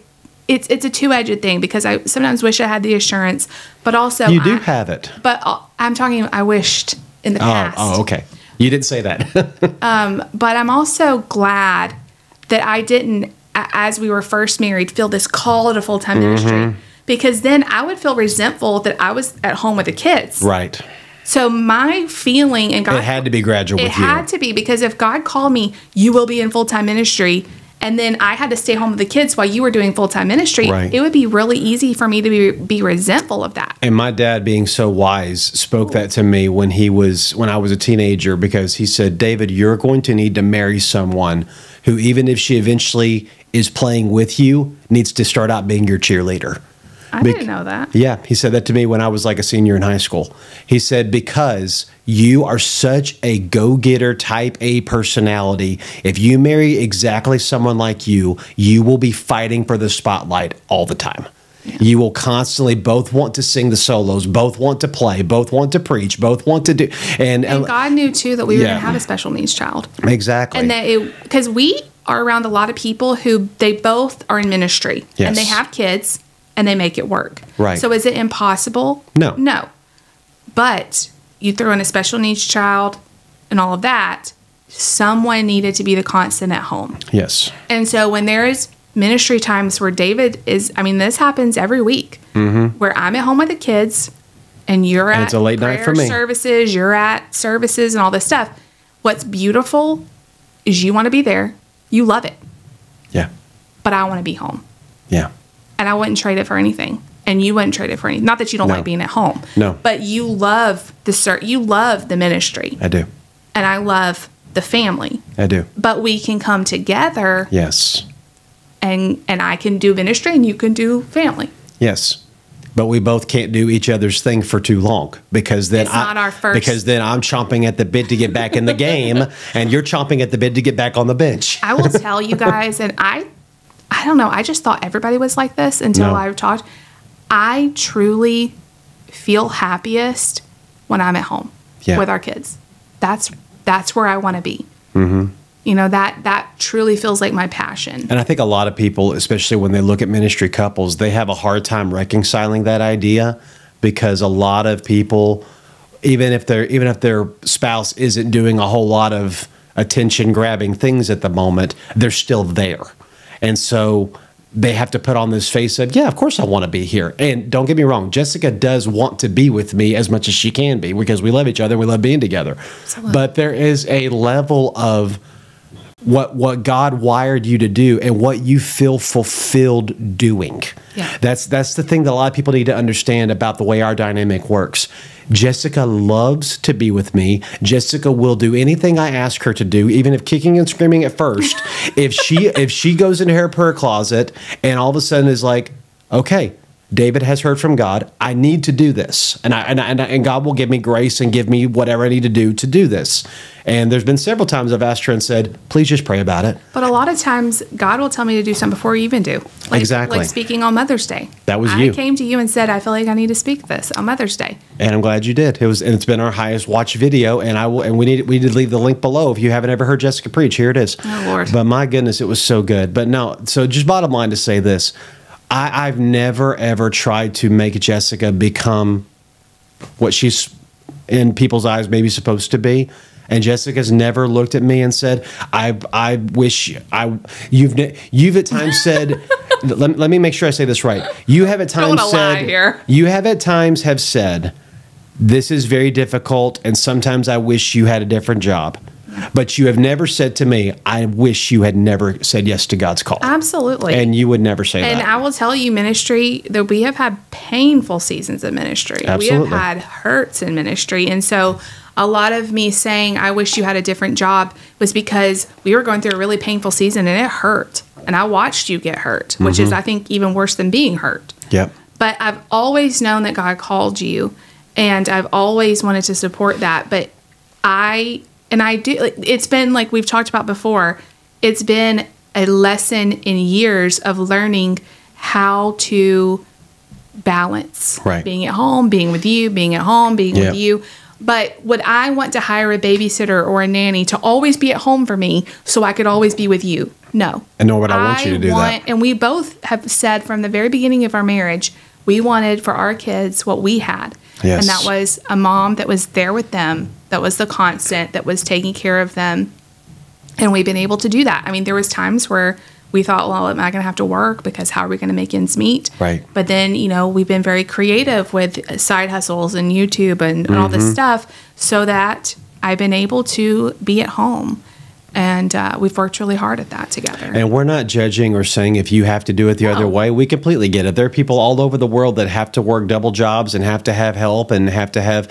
it's a two-edged thing because I sometimes wish I had the assurance, but also you do have it. But I'm talking, I wished in the past. Oh, okay. You didn't say that. But I'm also glad that I didn't, as we were first married, feel this call to full-time ministry. Because then I would feel resentful that I was at home with the kids. Right. So my feeling, and God, it had to be gradual with you. It had to be, because if God called me, you will be in full-time ministry, and then I had to stay home with the kids while you were doing full-time ministry, Right. it would be really easy for me to be resentful of that. And my dad, being so wise, spoke that to me when I was a teenager, because he said, David, you're going to need to marry someone who, even if she eventually is playing with you, needs to start out being your cheerleader. I didn't know that. Yeah, he said that to me when I was like a senior in high school. He said, because you are such a go-getter type A personality, if you marry exactly someone like you will be fighting for the spotlight all the time. Yeah. You will constantly both want to sing the solos, both want to play, both want to preach, both want to do. And God knew too that we were going to have a special needs child. Exactly. And that because we are around a lot of people who they both are in ministry, yes, and they have kids and they make it work. Right. So is it impossible? No. No. But you throw in a special needs child and all of that, someone needed to be the constant at home. Yes. And so when there is ministry times where David is, I mean, this happens every week, where I'm at home with the kids and you're at it's a late night for me. services, you're at services and all this stuff. What's beautiful is you want to be there. You love it. Yeah. But I want to be home. Yeah. And I wouldn't trade it for anything. And you wouldn't trade it for anything. Not that you don't No. like being at home. No. But you love you love the ministry. I do. And I love the family. I do. But we can come together, Yes. and I can do ministry and you can do family. Yes. But we both can't do each other's thing for too long, because then It's not our first- because then I'm chomping at the bit to get back in the game and you're chomping at the bit to get back on the bench. I will tell you guys, and I don't know, I just thought everybody was like this until No. I've talked. I truly feel happiest when I'm at home Yeah. with our kids. That's where I want to be. Mm-hmm. You know, that truly feels like my passion. And I think a lot of people, especially when they look at ministry couples, they have a hard time reconciling that idea, because a lot of people, even if their spouse isn't doing a whole lot of attention grabbing things at the moment, they're still there. And so they have to put on this face of, yeah, of course I want to be here. And don't get me wrong, Jessica does want to be with me as much as she can be, because we love each other, we love being together. Absolutely. But there is a level of what God wired you to do and what you feel fulfilled doing. Yeah. That's the thing that a lot of people need to understand about the way our dynamic works. Jessica loves to be with me. Jessica will do anything I ask her to do, even if kicking and screaming at first. if she goes into her prayer closet and all of a sudden is like, okay, David has heard from God. I need to do this, and God will give me grace and give me whatever I need to do this. And there's been several times I've asked her and said, "Please just pray about it." But a lot of times, God will tell me to do something before you even do. Exactly. Like speaking on Mother's Day. That was I you. came to you and said, I feel like I need to speak this on Mother's Day. And I'm glad you did. It's been our highest watched video, and we need to leave the link below if you haven't ever heard Jessica preach. Here it is. Oh, Lord. But my goodness, it was so good. But no, so just bottom line to say this. I've never, ever tried to make Jessica become what she's, in people's eyes, maybe supposed to be. And Jessica's never looked at me and said, I wish you've at times said, let me make sure I say this right. You have at times Don't said, lie here. you have at times have said, this is very difficult, and sometimes I wish you had a different job. But you have never said to me, I wish you had never said yes to God's call. Absolutely. And you would never say And that. I will tell you, ministry, that we have had painful seasons of ministry. Absolutely. We have had hurts in ministry. And so a lot of me saying, I wish you had a different job, was because we were going through a really painful season and it hurt. And I watched you get hurt, which is, I think, even worse than being hurt. Yep. But I've always known that God called you, and I've always wanted to support that. But I do, it's been, like we've talked about before, it's been a lesson in years of learning how to balance Right. being at home, being with you, being at home, being Yeah. with you. But would I want to hire a babysitter or a nanny to always be at home for me so I could always be with you? No. And nor would I want you to do that. And we both have said from the very beginning of our marriage, we wanted for our kids what we had. Yes. And that was a mom that was there with them, that was the constant, that was taking care of them. And we've been able to do that. I mean, there was times where we thought, well, am I going to have to work, because how are we going to make ends meet? Right. But then, we've been very creative with side hustles and YouTube and all this stuff, so that I've been able to be at home. And we've worked really hard at that together. And we're not judging or saying if you have to do it the other way. We completely get it. There are people all over the world that have to work double jobs and have to have help and have to have,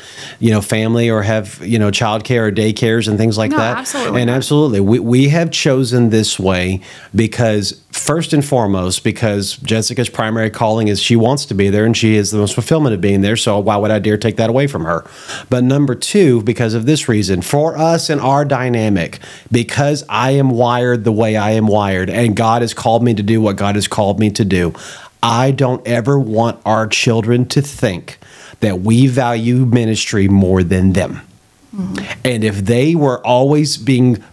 family or have, childcare or daycares and things like that. Absolutely. And absolutely, we have chosen this way because first and foremost, because Jessica's primary calling is she wants to be there and she is the most fulfillment of being there. So why would I dare take that away from her? But number two, because of this reason, for us and our dynamic, because I am wired the way I am wired and God has called me to do what God has called me to do, I don't ever want our children to think that we value ministry more than them. And if they were always being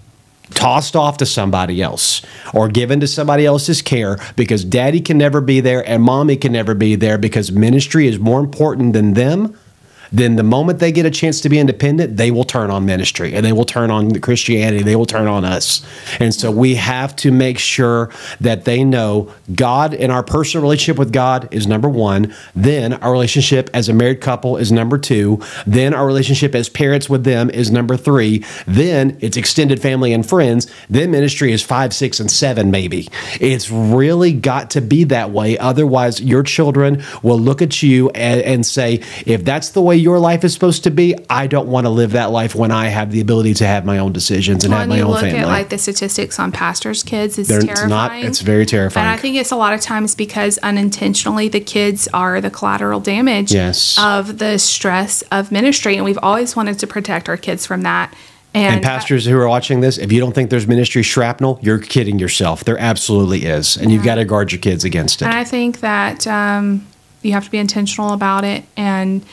tossed off to somebody else or given to somebody else's care because daddy can never be there and mommy can never be there because ministry is more important than them, then the moment they get a chance to be independent, they will turn on ministry and they will turn on Christianity. They will turn on us. And so we have to make sure that they know God and our personal relationship with God is number one. Then our relationship as a married couple is number two. Then our relationship as parents with them is number three. Then it's extended family and friends. Then ministry is 5, 6, and 7, maybe. It's really got to be that way. Otherwise, your children will look at you and say, if that's the way your life is supposed to be, I don't want to live that life when I have the ability to have my own decisions and have my own family. You look at the statistics on pastors' kids, it's terrifying. It's very terrifying. And I think it's a lot of times because unintentionally the kids are the collateral damage of the stress of ministry. And we've always wanted to protect our kids from that. And pastors who are watching this, if you don't think there's ministry shrapnel, you're kidding yourself. There absolutely is. And you've got to guard your kids against it. And I think that you have to be intentional about it. And,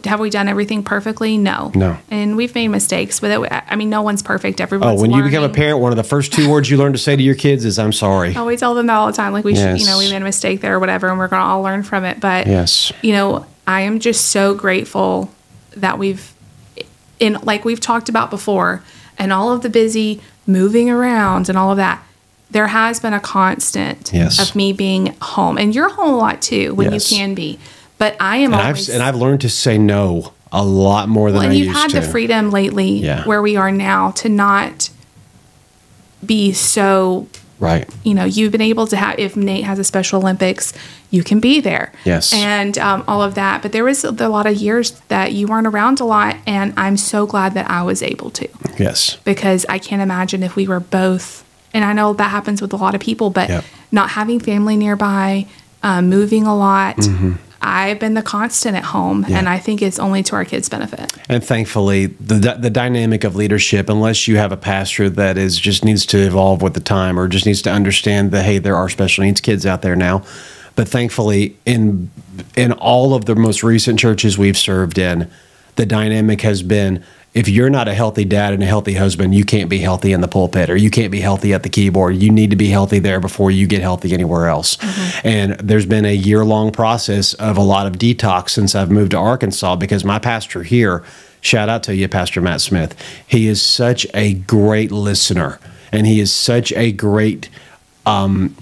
have we done everything perfectly? No. And we've made mistakes. But no one's perfect. Everyone's when learning. You become a parent, one of the first 2 words you learn to say to your kids is, I'm sorry. Oh, we tell them that all the time. Like, we should, we made a mistake there or whatever, and we're going to all learn from it. But, I am just so grateful that like we've talked about before, and all of the busy moving around and all of that, there has been a constant of me being home. And you're home a lot too when you can be. But I am always... I've learned to say no a lot more than I used to. And you've had the freedom lately where we are now to not be so... Right. You've been able to have, if Nate has a Special Olympics, you can be there. Yes. And all of that. But there was a lot of years that you weren't around a lot. And I'm so glad that I was able to. Yes. Because I can't imagine if we were both... And I know that happens with a lot of people, but not having family nearby, moving a lot. I've been the constant at home, and I think it's only to our kids' benefit. And thankfully, the dynamic of leadership, unless you have a pastor that just needs to evolve with the time or just needs to understand that, hey, there are special needs kids out there now. But thankfully, in all of the most recent churches we've served in, the dynamic has been, if you're not a healthy dad and a healthy husband, you can't be healthy in the pulpit or you can't be healthy at the keyboard. You need to be healthy there before you get healthy anywhere else. And there's been a year-long process of a lot of detox since I've moved to Arkansas, because my pastor here, shout out to you, Pastor Matt Smith, he is such a great listener, and he is such a great, almost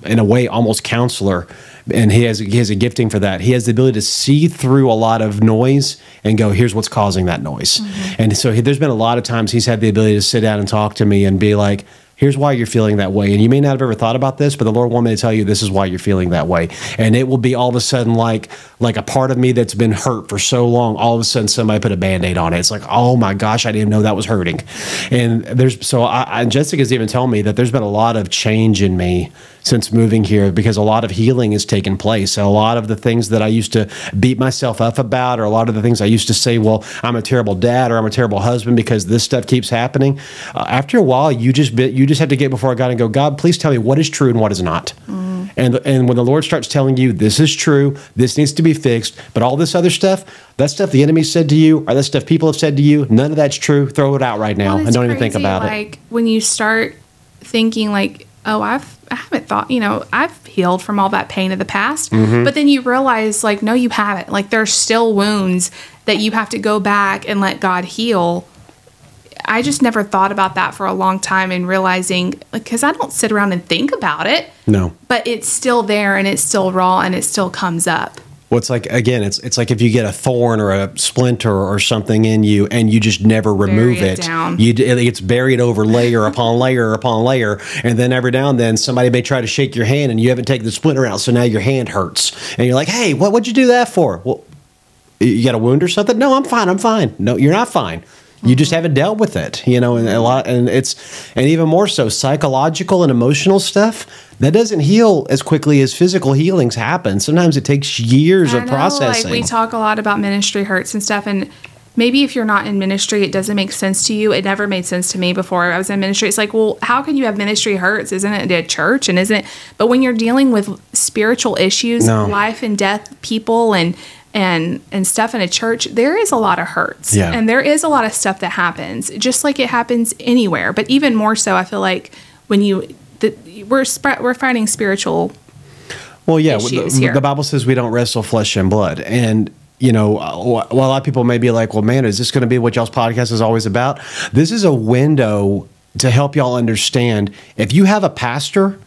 in a way, almost counselor. And he has a gifting for that. He has the ability to see through a lot of noise and go, here's what's causing that noise. And so there's been a lot of times he's had the ability to sit down and talk to me and be like, here's why you're feeling that way. And you may not have ever thought about this, but the Lord wanted me to tell you this is why you're feeling that way. And it will be all of a sudden like a part of me that's been hurt for so long, all of a sudden somebody put a Band-Aid on it. It's like, oh my gosh, I didn't know that was hurting. And and Jessica's even telling me that there's been a lot of change in me since moving here, because a lot of healing has taken place. So a lot of the things that I used to beat myself up about, or a lot of the things I used to say, well, I'm a terrible dad or I'm a terrible husband because this stuff keeps happening. After a while, you just have to get before God and go, God, please tell me what is true and what is not. And when the Lord starts telling you this is true, this needs to be fixed, but all this other stuff, that stuff the enemy said to you, or that stuff people have said to you, none of that's true. Throw it out right now and don't even think about it. Like when you start thinking like, oh, I haven't thought, I've healed from all that pain of the past. But then you realize, like, no, you haven't. Like, there's still wounds that you have to go back and let God heal. I just never thought about that for a long time, and realizing, because I don't sit around and think about it. No. But it's still there, and it's still raw, and it still comes up. Well, it's like, again, it's like if you get a thorn or a splinter or something in you and you just never remove Bury it it, down. it gets buried over layer upon layer upon layer. And then every now and then somebody may try to shake your hand and you haven't taken the splinter out. So now your hand hurts. And you're like, hey, what'd you do that for? Well, you got a wound or something? No, I'm fine. I'm fine. No, you're not fine. You just haven't dealt with it, you know, and and even more so psychological and emotional stuff that doesn't heal as quickly as physical healings happen. Sometimes it takes years of processing. Like we talk a lot about ministry hurts and stuff, and maybe if you're not in ministry, it doesn't make sense to you. It never made sense to me before I was in ministry. It's like, well, how can you have ministry hurts? Isn't it a church? And isn't it? But when you're dealing with spiritual issues, life and death, people and stuff in a church, there is a lot of hurts. Yeah. And there is a lot of stuff that happens, just like it happens anywhere. But even more so, I feel like when we're fighting spiritual issues here. The Bible says we don't wrestle flesh and blood. And, you know, a lot of people may be like, well, man, is this going to be what y'all's podcast is always about? This is a window to help y'all understand. If you have a pastor,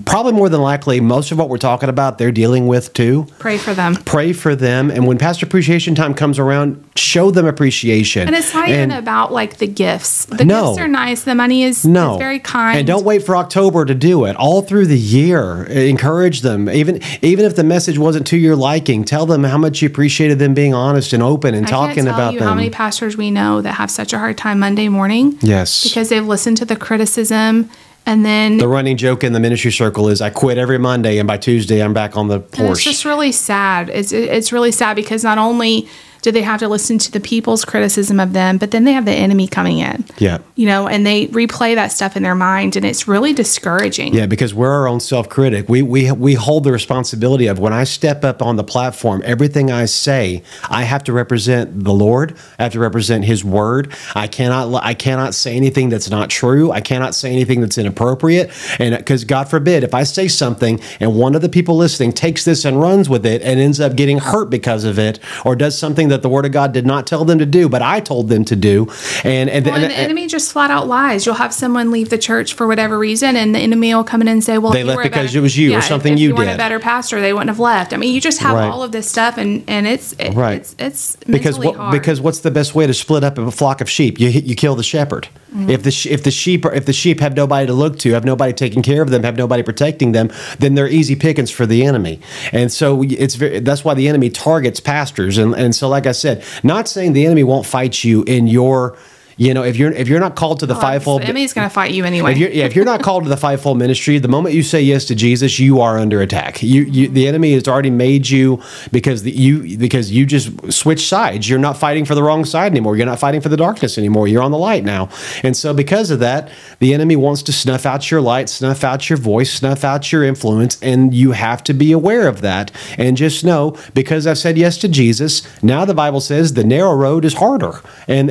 probably more than likely, most of what we're talking about, they're dealing with too. Pray for them. Pray for them. And when Pastor Appreciation Time comes around, show them appreciation. And it's not even about like the gifts. The gifts are nice. The money is very kind. And don't wait for October to do it. All through the year, encourage them. Even if the message wasn't to your liking, tell them how much you appreciated them being honest and open and talking about them. I can't tell you how many pastors we know that have such a hard time Monday morning. Yes. Because they've listened to the criticism. And then the running joke in the ministry circle is I quit every Monday and by Tuesday I'm back on the porch. It's just really sad. It's really sad because not only do they have to listen to the people's criticism of them, but then they have the enemy coming in. Yeah. You know, and they replay that stuff in their mind, and it's really discouraging. Yeah, because we're our own self-critic. We hold the responsibility of when I step up on the platform, everything I say, I have to represent the Lord. I have to represent His Word. I cannot say anything that's not true. I cannot say anything that's inappropriate. And because God forbid, if I say something and one of the people listening takes this and runs with it and ends up getting hurt because of it, or does something that the Word of God did not tell them to do, but I told them to do. And the enemy just flat out lies. You'll have someone leave the church for whatever reason, and the enemy will come in and say, well, they left because it was you or something you did. If you weren't a better pastor, they wouldn't have left. I mean, you just have all of this stuff, and it's mentally hard. Because what's the best way to split up a flock of sheep? You kill the shepherd. Mm-hmm. If the sheep have nobody to look to, have nobody taking care of them, have nobody protecting them, then they're easy pickings for the enemy. And so that's why the enemy targets pastors. And so, like I said, not saying the enemy won't fight you in your, you know, if you're not called to the fivefold, the enemy's going to fight you anyway. If you're not called to the fivefold ministry, the moment you say yes to Jesus, you are under attack. The enemy has already made you because you just switched sides. You're not fighting for the wrong side anymore. You're not fighting for the darkness anymore. You're on the light now. And so because of that, the enemy wants to snuff out your light, snuff out your voice, snuff out your influence, and you have to be aware of that. And just know, because I've said yes to Jesus, now the Bible says the narrow road is harder, and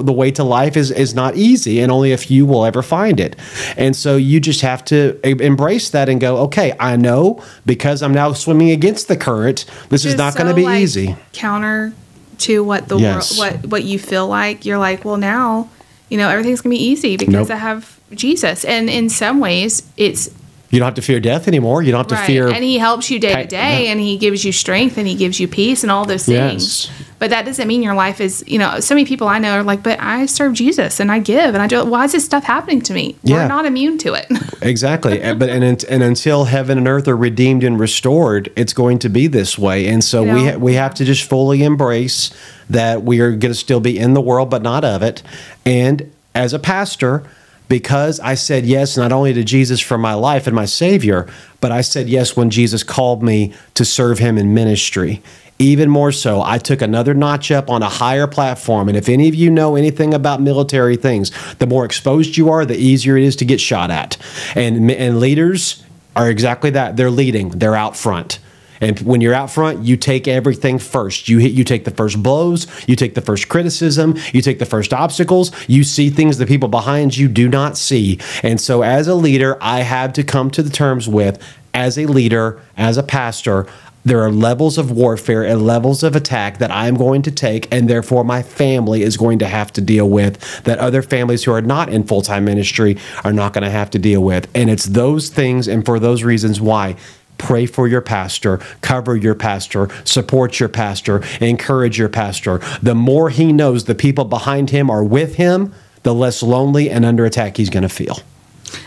the way to life is not easy, and only a few will ever find it. And so you just have to embrace that and go, okay, I know because I'm now swimming against the current, this is not going to be easy. Counter to what the world, what you feel like. You're like, well, now, you know, everything's going to be easy because I have Jesus. And in some ways, you don't have to fear death anymore. You don't have to fear. And He helps you day to day, and He gives you strength, and He gives you peace, and all those things. Yes. But that doesn't mean your life is, you know, so many people I know are like, but I serve Jesus, and I give, and I do. Why is this stuff happening to me? Yeah. We're not immune to it. Exactly. And until heaven and earth are redeemed and restored, it's going to be this way. And so we have to just fully embrace that we are going to still be in the world, but not of it. And as a pastor, because I said yes not only to Jesus for my life and my Savior, but I said yes when Jesus called me to serve Him in ministry. Even more so, I took another notch up on a higher platform. And if any of you know anything about military things, the more exposed you are, the easier it is to get shot at. And leaders are exactly that. They're leading. They're out front. And when you're out front, you take everything first. You take the first blows, you take the first criticism, you take the first obstacles, you see things that people behind you do not see. And so as a leader, I have to come to the terms with, as a leader, as a pastor, there are levels of warfare and levels of attack that I'm going to take, and therefore my family is going to have to deal with, that other families who are not in full-time ministry are not going to have to deal with. And it's those things, and for those reasons why pray for your pastor, cover your pastor, support your pastor, encourage your pastor. The more he knows the people behind him are with him, the less lonely and under attack he's going to feel.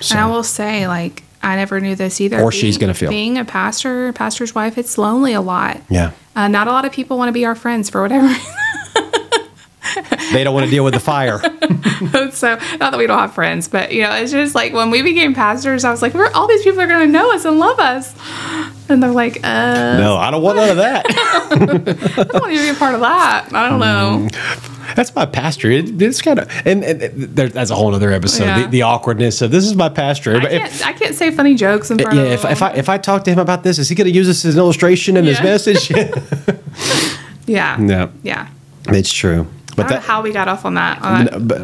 So, and I will say, like, I never knew this either. Or she's going to feel. Being a pastor's wife, it's lonely a lot. Yeah. Not a lot of people want to be our friends for whatever reason. They don't want to deal with the fire. So, not that we don't have friends, but, you know, it's just like when we became pastors, I was like, all these people are going to know us and love us. And they're like, no, I don't want none of that. I don't want you to be a part of that. I don't know. That's my pastor. It's kind of, and that's a whole other episode. Yeah. The awkwardness of this is my pastor. I can't say funny jokes in front of him. If I talk to him about this, is he going to use this as an illustration in his message? Yeah. No. Yeah. It's true. But I don't know how we got off on that.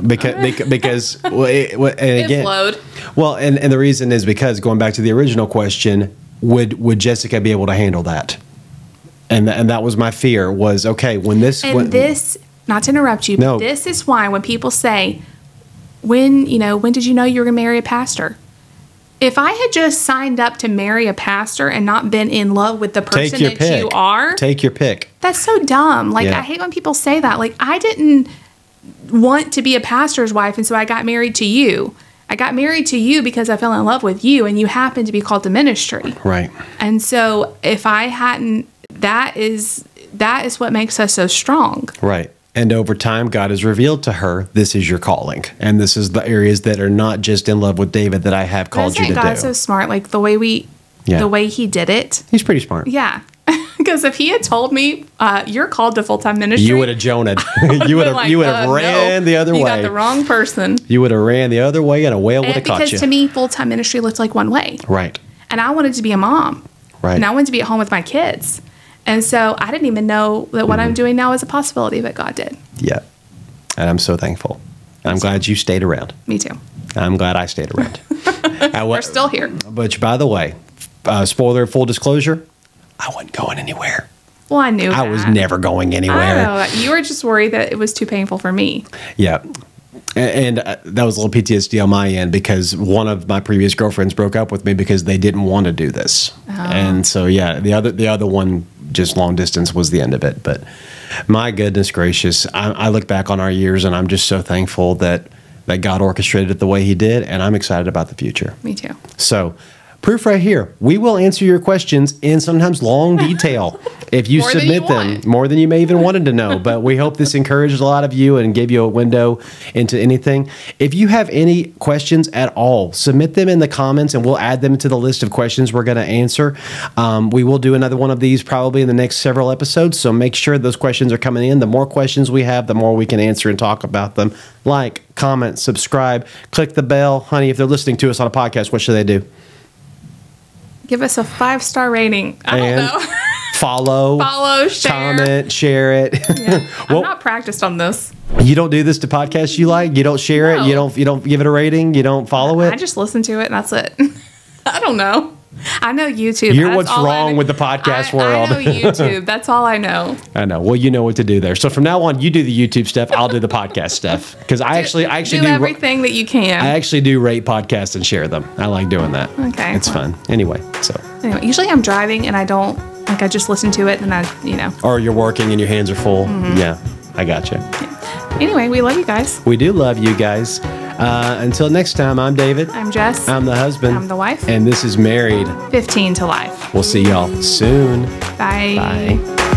Because and again, flowed. Well, and the reason is because going back to the original question, would Jessica be able to handle that? And that was my fear. Was okay when this. This, not to interrupt you, but this is why when people say, when did you know you were going to marry a pastor? If I had just signed up to marry a pastor and not been in love with the person that you are, take your pick. That's so dumb. Like, I hate when people say that. Like, I didn't want to be a pastor's wife, and so I got married to you. I got married to you because I fell in love with you, and you happened to be called to ministry. Right. And so if I hadn't, that is what makes us so strong. Right. And over time, God has revealed to her, this is your calling. And this is the areas that are not just in love with David that I have called you to do. God's so smart. Like the way he did it. He's pretty smart. Yeah. Because if he had told me, you're called to full-time ministry. You would have Jonah'd. you would have ran the other way. You got the wrong person. You would have ran the other way and a whale would have caught you. Because to me, full-time ministry looks like one way. Right. And I wanted to be a mom. Right. And I wanted to be at home with my kids. And so I didn't even know that what I'm doing now is a possibility, but God did. Yeah. And I'm so thankful. And I'm glad you stayed around. Me too. I'm glad I stayed around. We're still here. But by the way, spoiler, full disclosure, I wasn't going anywhere. Well, I knew I was never going anywhere. I know. You were just worried that it was too painful for me. Yeah. And that was a little PTSD on my end because one of my previous girlfriends broke up with me because they didn't want to do this. Oh. And so, yeah, the other one, just long distance, was the end of it. But my goodness gracious, I look back on our years and I'm just so thankful that God orchestrated it the way he did. And I'm excited about the future. Me too. So proof right here. We will answer your questions in sometimes long detail if you submit them, more than you may even wanted to know. But we hope this encouraged a lot of you and gave you a window into anything. If you have any questions at all, submit them in the comments and we'll add them to the list of questions we're going to answer. We will do another one of these probably in the next several episodes. So make sure those questions are coming in. The more questions we have, the more we can answer and talk about them. Like, comment, subscribe, click the bell. Honey, if they're listening to us on a podcast, what should they do? Give us a 5-star rating. I don't know. Follow, share, comment, share it. Yeah. I'm not practiced on this. You don't do this to podcasts you like? You don't share it? You don't give it a rating? You don't follow it? I just listen to it and that's it. I don't know. I know YouTube. You're what's wrong with the podcast world. I know YouTube. That's all I know. I know. Well, you know what to do there. So from now on, you do the YouTube stuff. I'll do the podcast stuff because I actually do everything that you can. I actually do rate podcasts and share them. I like doing that. Okay, it's fun. Anyway, usually I'm driving and I don't I just listen to it and Or you're working and your hands are full. Mm-hmm. Yeah, I got you. Yeah. Anyway, we love you guys. We do love you guys. Until next time, I'm David. I'm Jess. I'm the husband. I'm the wife. And this is Married 15 to Life. We'll see y'all soon. Bye. Bye.